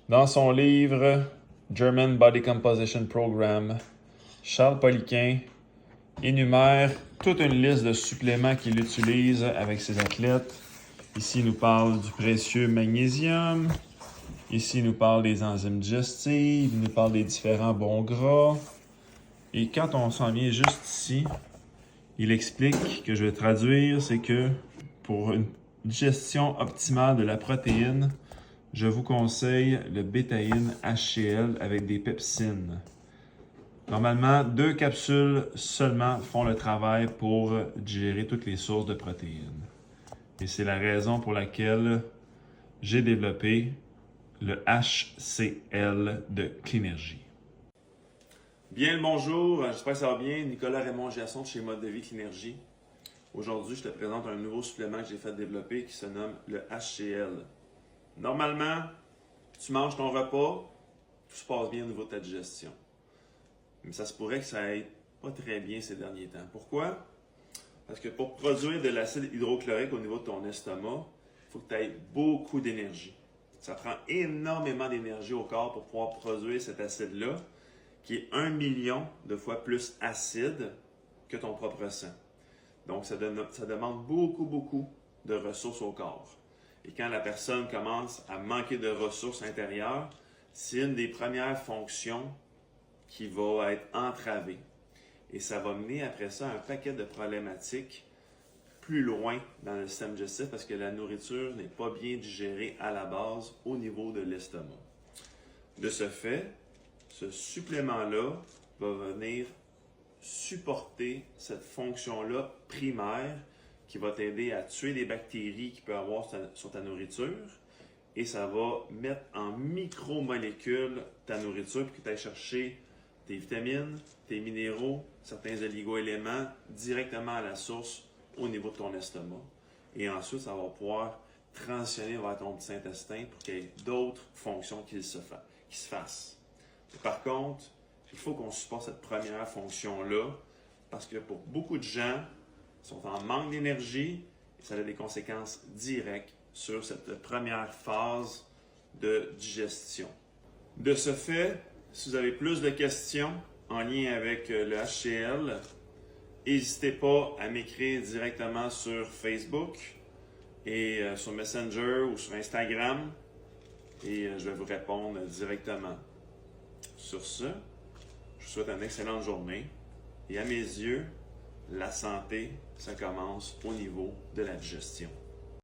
Dans son livre German Body Composition Program, Charles Poliquin énumère toute une liste de suppléments qu'il utilise avec ses athlètes. Ici, il nous parle du précieux magnésium. Ici, il nous parle des enzymes digestives. Il nous parle des différents bons gras. Et quand on s'en vient juste ici, il explique, que je vais traduire, c'est que pour une digestion optimale de la protéine, je vous conseille le bétaïne HCl avec des pepsines. Normalement, 2 capsules seulement font le travail pour digérer toutes les sources de protéines. Et c'est la raison pour laquelle j'ai développé le HCl de Clinergie. Bien le bonjour, j'espère que ça va bien. Nicolas Raymond Giasson de chez Mode de vie Clinergie. Aujourd'hui, je te présente un nouveau supplément que j'ai fait développer qui se nomme le HCl. Normalement, tu manges ton repas, tout se passe bien au niveau de ta digestion. Mais ça se pourrait que ça aille pas très bien ces derniers temps. Pourquoi? Parce que pour produire de l'acide hydrochlorique au niveau de ton estomac, il faut que tu aies beaucoup d'énergie. Ça prend énormément d'énergie au corps pour pouvoir produire cet acide-là, qui est 1 million de fois plus acide que ton propre sang. Donc, ça demande beaucoup de ressources au corps. Et quand la personne commence à manquer de ressources intérieures, c'est une des premières fonctions qui va être entravée. Et ça va mener après ça à un paquet de problématiques plus loin dans le système digestif parce que la nourriture n'est pas bien digérée à la base au niveau de l'estomac. De ce fait, ce supplément-là va venir supporter cette fonction-là primaire qui va t'aider à tuer les bactéries qu'il peut y avoir sur ta nourriture et ça va mettre en micromolécules ta nourriture pour que tu ailles chercher tes vitamines, tes minéraux, certains oligo-éléments directement à la source au niveau de ton estomac. Et ensuite, ça va pouvoir transitionner vers ton petit intestin pour qu'il y ait d'autres fonctions qui se fassent. Par contre, il faut qu'on supporte cette première fonction-là parce que pour beaucoup de gens, ils sont en manque d'énergie et ça a des conséquences directes sur cette première phase de digestion. De ce fait, si vous avez plus de questions en lien avec le HCl, n'hésitez pas à m'écrire directement sur Facebook et sur Messenger ou sur Instagram et je vais vous répondre directement. Sur ce, je vous souhaite une excellente journée et à mes yeux, la santé, ça commence au niveau de la digestion.